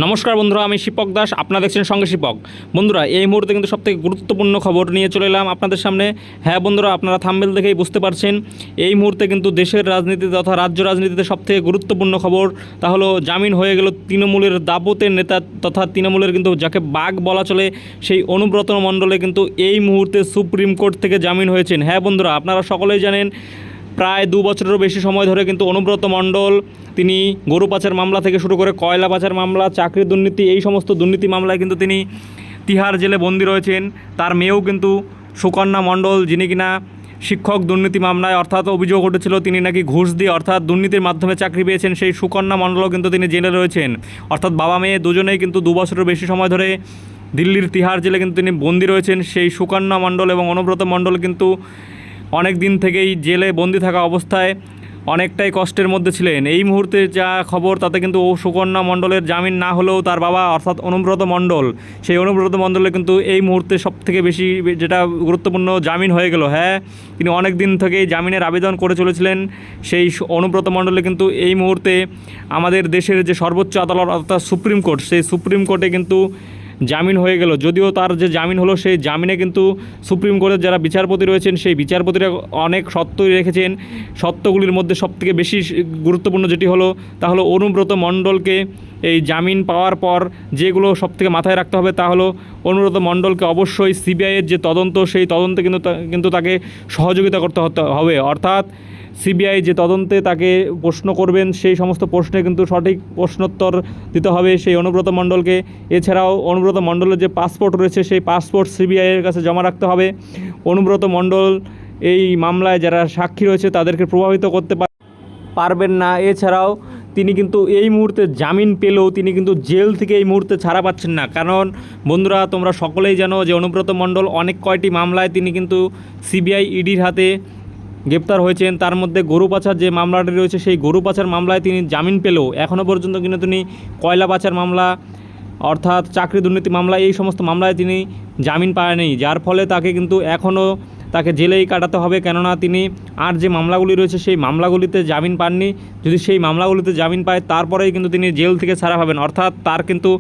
নমস্কার বন্ধুরা, আমি শিপক দাস, আপনারা দেখছেন সঙ্গে শিপক। বন্ধুরা, এই মুহূর্তে কিন্তু সবথেকে গুরুত্বপূর্ণ খবর নিয়ে চলে এলাম আপনাদের সামনে। হ্যাঁ বন্ধুরা, আপনারা থাম্বনেল দেখেই বুঝতে পারছেন এই মুহূর্তে কিন্তু দেশের রাজনীতি তথা রাজ্য রাজনীতিতে সবথেকে গুরুত্বপূর্ণ খবর, তা হলো জামিন হয়ে গেল তৃণমূলের দাপটের নেতা তথা তৃণমূলের কিন্তু যাকে বাঘ বলা চলে সেই অনুব্রত মণ্ডলে কিন্তু এই মুহূর্তে সুপ্রিম কোর্ট থেকে জামিন হয়েছেন। হ্যাঁ বন্ধুরা, আপনারা সকলেই জানেন প্রায় 2 বছরেরও বেশি সময় ধরে কিন্তু অনুব্রত মণ্ডল তিনি গরু পাচার মামলা থেকে শুরু করে কয়লা পাচার মামলা, চাকরি দুর্নীতি, এই সমস্ত দুর্নীতি মামলায় কিন্তু তিনি তিহার জেলে বন্দী রয়েছেন। তার মেয়েও কিন্তু সুকন্যা মণ্ডল, যিনি কিনা শিক্ষক দুর্নীতি মামলায় অর্থাৎ অভিযোগ উঠেছিল তিনি নাকি ঘুষ দিয়ে অর্থাৎ দুর্নীতির মাধ্যমে চাকরি পেয়েছেন, সেই সুকন্যা মণ্ডলও কিন্তু তিনি জেলে রয়েছেন। অর্থাৎ বাবা মেয়ে দুজনেই কিন্তু 2 বছরের বেশি সময় ধরে দিল্লির তিহার জেলে কিন্তু তিনি বন্দী রয়েছেন। সেই সুকন্যা মণ্ডল এবং অনুব্রত মণ্ডল কিন্তু অনেক দিন থেকেই জেলে বন্দি থাকা অবস্থায় অনেকটাই কষ্টের মধ্যে ছিলেন। এই মুহূর্তে যা খবর তাতে কিন্তু সুকন্যা মণ্ডলের জামিন না হলেও তার বাবা অর্থাৎ অনুব্রত মণ্ডল, সেই অনুব্রত মণ্ডলের কিন্তু এই মুহূর্তে সবথেকে বেশি যেটা গুরুত্বপূর্ণ জামিন হয়ে গেল। হ্যাঁ, তিনি অনেক দিন থেকেই জামিনের আবেদন করে চলেছিলেন। সেই অনুব্রত মণ্ডলে কিন্তু এই মুহূর্তে আমাদের দেশের যে সর্বোচ্চ আদালত অর্থাৎ সুপ্রিম কোর্ট, সেই সুপ্রিম কোর্টে কিন্তু জামিন হয়ে গেল। যদিও তার যে জামিন হলো সেই জামিনে কিন্তু সুপ্রিম কোর্টের যারা বিচারপতি রয়েছেন সেই বিচারপতিরা অনেক সত্যই রেখেছেন। সত্যগুলির মধ্যে সবথেকে বেশি গুরুত্বপূর্ণ যেটি হলো তা হলো অনুব্রত মণ্ডলকে এই জামিন পাওয়ার পর যেগুলো সবথেকে মাথায় রাখতে হবে তা হলো অনুব্রত মণ্ডলকে অবশ্যই সিবিআইয়ের যে তদন্ত সেই তদন্তে কিন্তু তাকে সহযোগিতা করতে হবে। অর্থাৎ সিবিআই যে তদন্তে তাকে প্রশ্ন করবেন সেই সমস্ত প্রশ্নে কিন্তু সঠিক প্রশ্নোত্তর দিতে হবে সেই অনুব্রত মণ্ডলকে। এছাড়াও অনুব্রত মণ্ডলের যে পাসপোর্ট রয়েছে সেই পাসপোর্ট সিবিআইয়ের কাছে জমা রাখতে হবে। অনুব্রত মণ্ডল এই মামলায় যারা সাক্ষী রয়েছে তাদেরকে প্রভাবিত করতে পারবেন না। এছাড়াও তিনি কিন্তু এই মুহূর্তে জামিন পেলেও তিনি কিন্তু জেল থেকে এই মুহূর্তে ছাড়া পাচ্ছেন না। কারণ বন্ধুরা, তোমরা সকলেই জানো যে অনুব্রত মণ্ডল অনেক কয়টি মামলায় তিনি কিন্তু সিবিআই ইডির হাতে গ্রেপ্তার হয়েছেন। তার মধ্যে গরু পাচার যে মামলাটি রয়েছে সেই গরু পাচার মামলায় তিনি জামিন পেলেও এখনও পর্যন্ত কিন্তু তিনি কয়লা পাচার মামলা অর্থাৎ চাকরি দুর্নীতি মামলা এই সমস্ত মামলায় তিনি জামিন পায়নি, যার ফলে তাকে কিন্তু এখনও তাকে জেলেই কাটাতে হবে। কেননা তিনি আর যে মামলাগুলি রয়েছে সেই মামলাগুলিতে জামিন পাননি। যদি সেই মামলাগুলিতে জামিন পায় তারপরেই কিন্তু তিনি জেল থেকে ছাড়া পাবেন, অর্থাৎ তার কিন্তু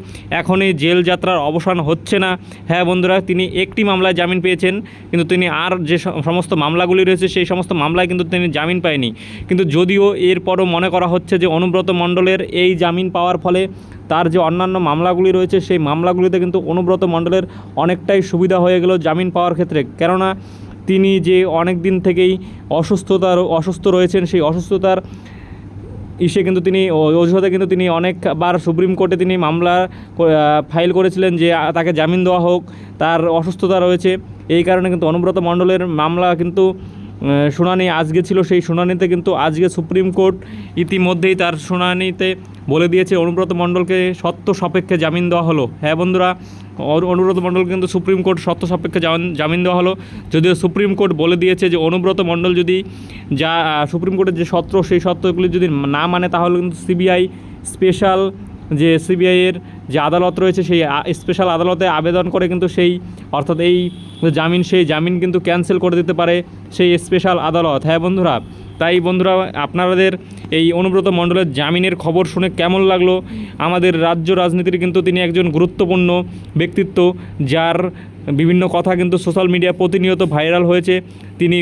এখনই জেল যাত্রার অবসান হচ্ছে না। হ্যাঁ বন্ধুরা, তিনি একটি মামলায় জামিন পেয়েছেন কিন্তু তিনি আর যে সমস্ত মামলাগুলি রয়েছে সেই সমস্ত মামলায় কিন্তু তিনি জামিন পায়নি। কিন্তু যদিও এরপরও মনে করা হচ্ছে যে অনুব্রত মণ্ডলের এই জামিন পাওয়ার ফলে তার যে অন্যান্য মামলাগুলি রয়েছে সেই মামলাগুলিতে কিন্তু অনুব্রত মণ্ডলের অনেকটাই সুবিধা হয়ে গেল জামিন পাওয়ার ক্ষেত্রে। কেননা তিনি যে অনেক দিন থেকেই অসুস্থ রয়েছেন, সেই অসুস্থতার কিন্তু তিনি অজুহাতে কিন্তু তিনি অনেকবার সুপ্রিম কোর্টে তিনি মামলা ফাইল করেছিলেন যে তাকে জামিন দেওয়া হোক, তার অসুস্থতা রয়েছে। এই কারণে কিন্তু অনুব্রত মণ্ডলের মামলা কিন্তু শুনানি আজকে ছিল। সেই শুনানিতে কিন্তু আজকে সুপ্রিম কোর্ট ইতিমধ্যেই তার শুনানিতে বলে দিয়েছে অনুব্রত মণ্ডলকে শর্ত সাপেক্ষে জামিন দেওয়া হলো। হ্যাঁ বন্ধুরা, অনুব্রত মণ্ডল কিন্তু সুপ্রিম কোর্ট শর্ত সাপেক্ষে জামিন দেওয়া হলো। যদিও সুপ্রিম কোর্ট বলে দিয়েছে যে অনুব্রত মণ্ডল যদি যা সুপ্রিম কোর্টের যে শর্ত সেই শর্তগুলি যদি না মানে তাহলে কিন্তু সিবিআইয়ের যে আদালত রয়েছে সেই স্পেশাল আদালতে আবেদন করে কিন্তু সেই অর্থাৎ এই সেই জামিন কিন্তু ক্যান্সেল করে দিতে পারে সেই স্পেশাল আদালত। হ্যাঁ বন্ধুরা, তাই বন্ধুরা আপনাদের এই অনুব্রত মণ্ডলের জামিনের খবর শুনে কেমন লাগলো? আমাদের রাজ্য রাজনীতির কিন্তু তিনি একজন গুরুত্বপূর্ণ ব্যক্তিত্ব, যার বিভিন্ন কথা কিন্তু সোশ্যাল মিডিয়া প্রতিনিয়ত ভাইরাল হয়েছে। তিনি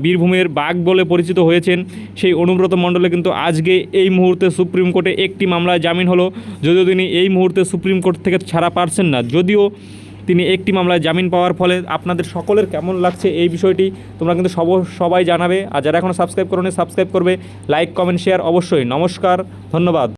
বীরভূমের বাঘ বলে পরিচিত হয়েছেন। সেই অনুব্রত মণ্ডলে কিন্তু আজকে এই মুহূর্তে সুপ্রিম কোর্টে একটি মামলায় জামিন হলো। যদিও তিনি এই মুহূর্তে সুপ্রিম কোর্ট থেকে ছাড়া পাচ্ছেন না, যদিও তিনি একটি মামলায় জামিন পাওয়ার ফলে আপনাদের সকলের কেমন লাগছে এই বিষয়টি তোমরা কিন্তু সবাই জানাবে। আর যারা এখনও সাবস্ক্রাইব করোনি সাবস্ক্রাইব করবে, লাইক কমেন্ট শেয়ার অবশ্যই। নমস্কার, ধন্যবাদ।